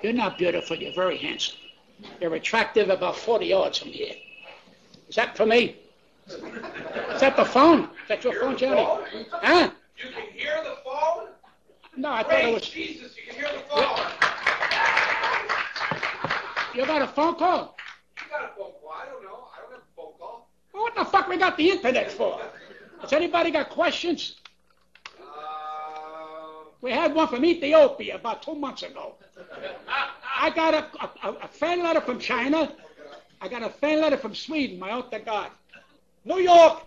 You're not beautiful. You're very handsome. You're attractive about 40 yards from here. Is that for me? Is that the phone? Is that your phone, Johnny? Huh? You can hear the phone? No, I thought it was... Jesus, you can hear the phone. You got a phone call? You got a phone call. I don't know. I don't have a phone call. Well, what the fuck we got the internet for? Has anybody got questions? We had one from Ethiopia about 2 months ago. I got a fan letter from China. I got a fan letter from Sweden, my oath to God. New York,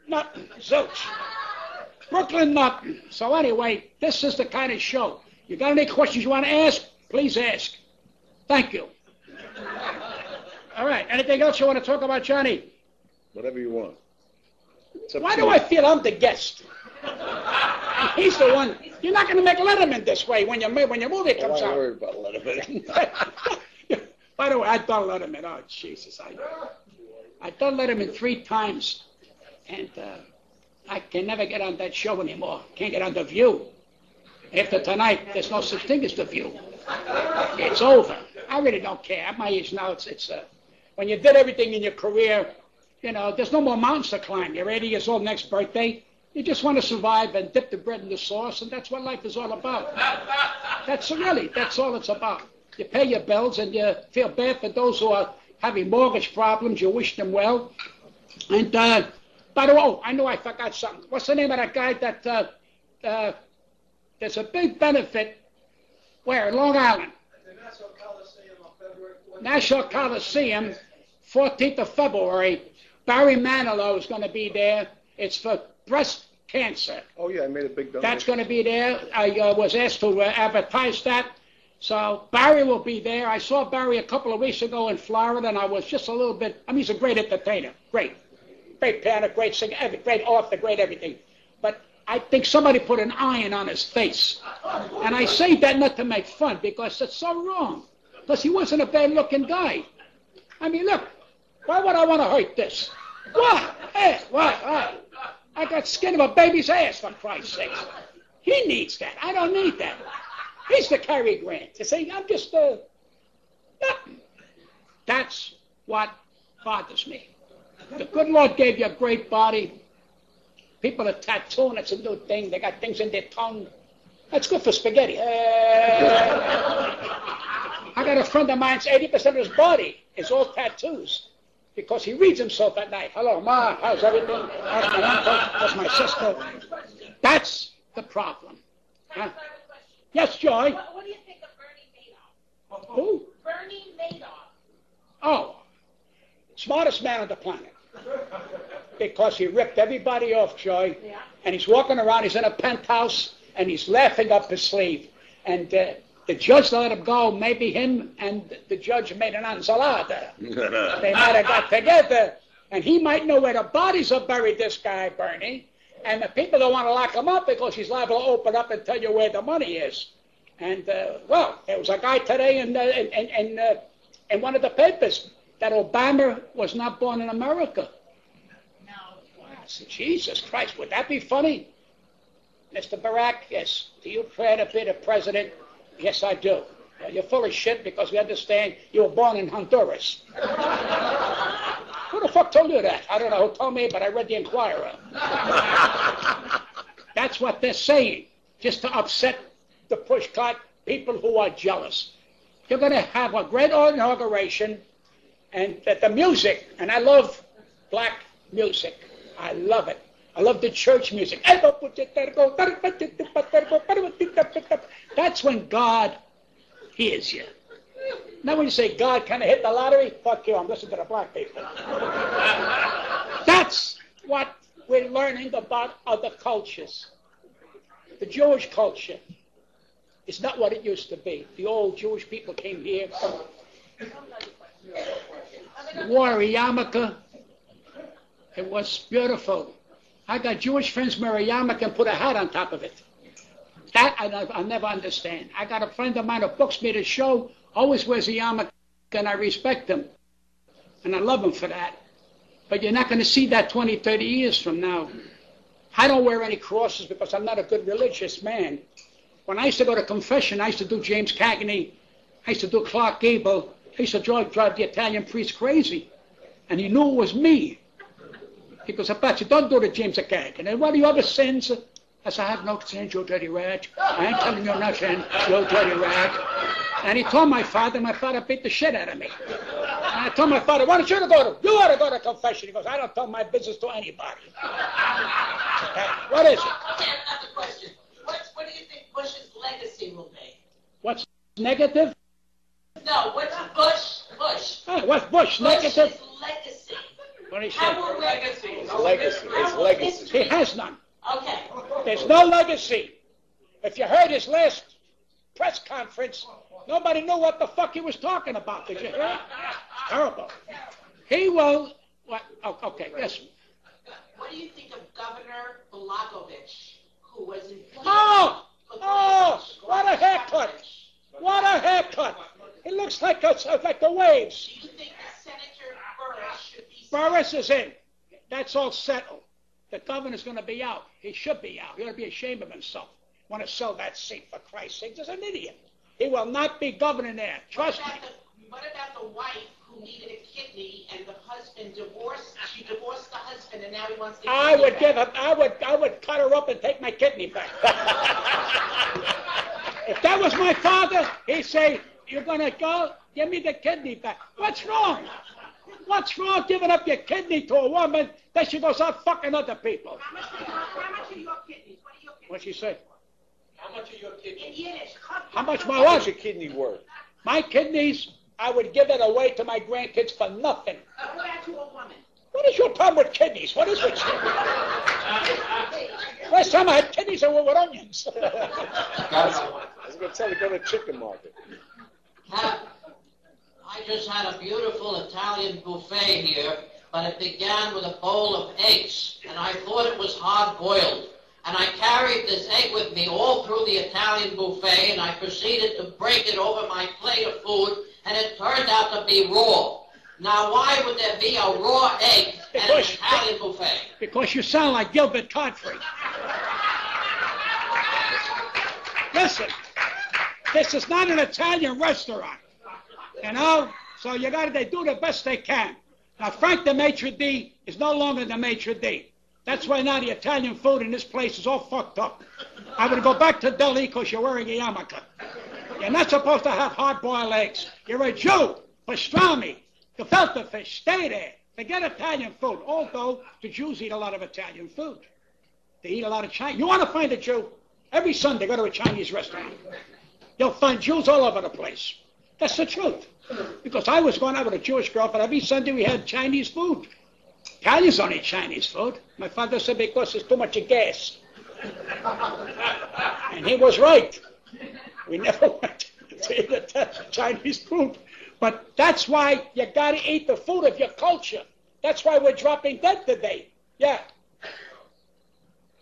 nothing. Zilch. Brooklyn, nothing. So anyway, this is the kind of show. You got any questions you want to ask? Please ask. Thank you. All right. Anything else you want to talk about, Johnny? Whatever you want. Why do I feel I'm the guest? He's the one. You're not going to make Letterman this way when your movie comes out. I'm worried about Letterman. By the way, I've done Letterman. Oh, Jesus. I've done Letterman 3 times. And I can never get on that show anymore. Can't get on The View. After tonight, there's no such thing as The View. It's over. I really don't care. At my age now, it's when you did everything in your career, you know, there's no more mountains to climb. You're 80 years old next birthday. You just want to survive and dip the bread in the sauce, and that's what life is all about. That's all it's about. You pay your bills, and you feel bad for those who are having mortgage problems. You wish them well. And, by the way, I know I forgot something. What's the name of that guy that, there's a big benefit, where, in Long Island? The National Coliseum on February 14th. National Coliseum, 14th of February. Barry Manilow is going to be there. It's for breast cancer. Oh, yeah, I made a big donation. That's going to be there. I was asked to advertise that. So Barry will be there. I saw Barry a couple of weeks ago in Florida, and I was just a little bit, I mean, he's a great entertainer. Great. Great piano, great singer, great author, great everything. But I think somebody put an iron on his face. And I say that not to make fun, because it's so wrong. Because he wasn't a bad-looking guy. I mean, look, why would I want to hurt this? What? Hey, what? I got skin of a baby's ass, for Christ's sake. He needs that. I don't need that. He's the Cary Grant. You see, I'm just, nothing. That's what bothers me. The good Lord gave you a great body. People are tattooing. It's a new thing. They got things in their tongue. That's good for spaghetti. I got a friend of mine's 80% of his body is all tattoos because he reads himself at night. Hello, Ma. How's everything? How's my uncle? How's my sister? That's the problem. Huh? Yes, Joy? What do you think of Bernie Madoff? Who? Bernie Madoff. Oh, smartest man on the planet. Because he ripped everybody off, Joy. Yeah. And he's walking around, he's in a penthouse, and he's laughing up his sleeve. And the judge let him go. Maybe him and the judge made an ensalada. They might have got together. And he might know where the bodies are buried, this guy, Bernie. And the people don't want to lock him up because he's liable to open up and tell you where the money is. And, well, there was a guy today in one of the papers that Obama was not born in America. No. I said, Jesus Christ, would that be funny? Mr. Barack, yes. Do you pray to be the president? Yes, I do. Well, you're full of shit because we understand you were born in Honduras. Who the fuck told you that? I don't know who told me, but I read the Inquirer. That's what they're saying, just to upset the pushcart people who are jealous. You're going to have a great inauguration, and the music, and I love black music. I love it. I love the church music. That's when God hears you. Now when you say God kind of hit the lottery, fuck you, I'm listening to the black people. That's what we're learning about other cultures. The Jewish culture is not what it used to be. The old Jewish people came here, wore a yarmulke. It was beautiful. I got Jewish friends wear a yarmulke and put a hat on top of it. That I'll never understand. I got a friend of mine who books me to show, always wears a yarmulke, and I respect him. And I love him for that. But you're not going to see that 20, 30 years from now. I don't wear any crosses because I'm not a good religious man. When I used to go to confession, I used to do James Cagney, I used to do Clark Gable. He used to drive the Italian priest crazy. And he knew it was me. He goes, Apache, don't do the James Gag. And then, what are your other sins? I said, I have no sins, you dirty rag. I ain't telling you nothing, you dirty rag. And he told my father beat the shit out of me. And I told my father, why don't you go to, you ought to go to confession. He goes, I don't tell my business to anybody. Okay, what is it? Okay, another question. What do you think Bush's legacy will be? What's negative? No, what's Bush? Hey, what's Bush? Negative? Bush's legacy. What did he How say? will legacy? His legacy. His legacy. He has none. Okay. There's no legacy. If you heard his last press conference, nobody knew what the fuck he was talking about. Did you hear it? Terrible. He will... What? Oh, okay, yes. What do you think of Governor Blagovich, who was in... Oh, what a haircut. What a haircut. He looks like the waves. Do you think Senator Burris should be... Burris is in. That's all settled. The governor's going to be out. He should be out. He ought to be ashamed of himself. Want to sell that seat, for Christ's sake. He's an idiot. He will not be governor there. Trust me. What about the wife who needed a kidney and the husband divorced? She divorced the husband and now he wants to... I would cut her up and take my kidney back. If that was my father, he'd say, you're going to go? Give me the kidney back. What's wrong? What's wrong giving up your kidney to a woman that she goes out fucking other people? How much are your kidneys? What are your kidneys? What'd she say? How much are your kidneys? In Yiddish. How much my What's what? your kidney worth? My kidneys, I would give it away to my grandkids for nothing. What about to a woman? What is your problem with kidneys? What is with you? Last time I had kidneys, they were with onions. I was going to tell you, go to the chicken market. I just had a beautiful Italian buffet here, but it began with a bowl of eggs, and I thought it was hard-boiled. And I carried this egg with me all through the Italian buffet, and I proceeded to break it over my plate of food, and it turned out to be raw. Now, why would there be a raw egg at an Italian buffet? Because you sound like Gilbert Godfrey. Listen, this is not an Italian restaurant, you know? So they do the best they can. Now, Frank the maitre d' is no longer the maitre d'. That's why now the Italian food in this place is all fucked up. I would go back to Delhi because you're wearing a yarmulke. You're not supposed to have hard-boiled eggs. You're a Jew. Pastrami, gefilte fish, stay there. Forget Italian food, although the Jews eat a lot of Italian food. They eat a lot of Chinese. You want to find a Jew? Every Sunday, go to a Chinese restaurant. You'll find Jews all over the place. That's the truth. Because I was going out with a Jewish girlfriend. Every Sunday we had Chinese food. Italians don't eat Chinese food. My father said because there's too much gas. And he was right. We never went to eat Chinese food. But that's why you got to eat the food of your culture. That's why we're dropping dead today. Yeah.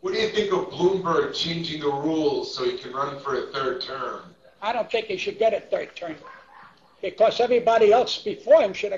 What do you think of Bloomberg changing the rules so he can run for a third term? I don't think he should get a third term. Because everybody else before him should have got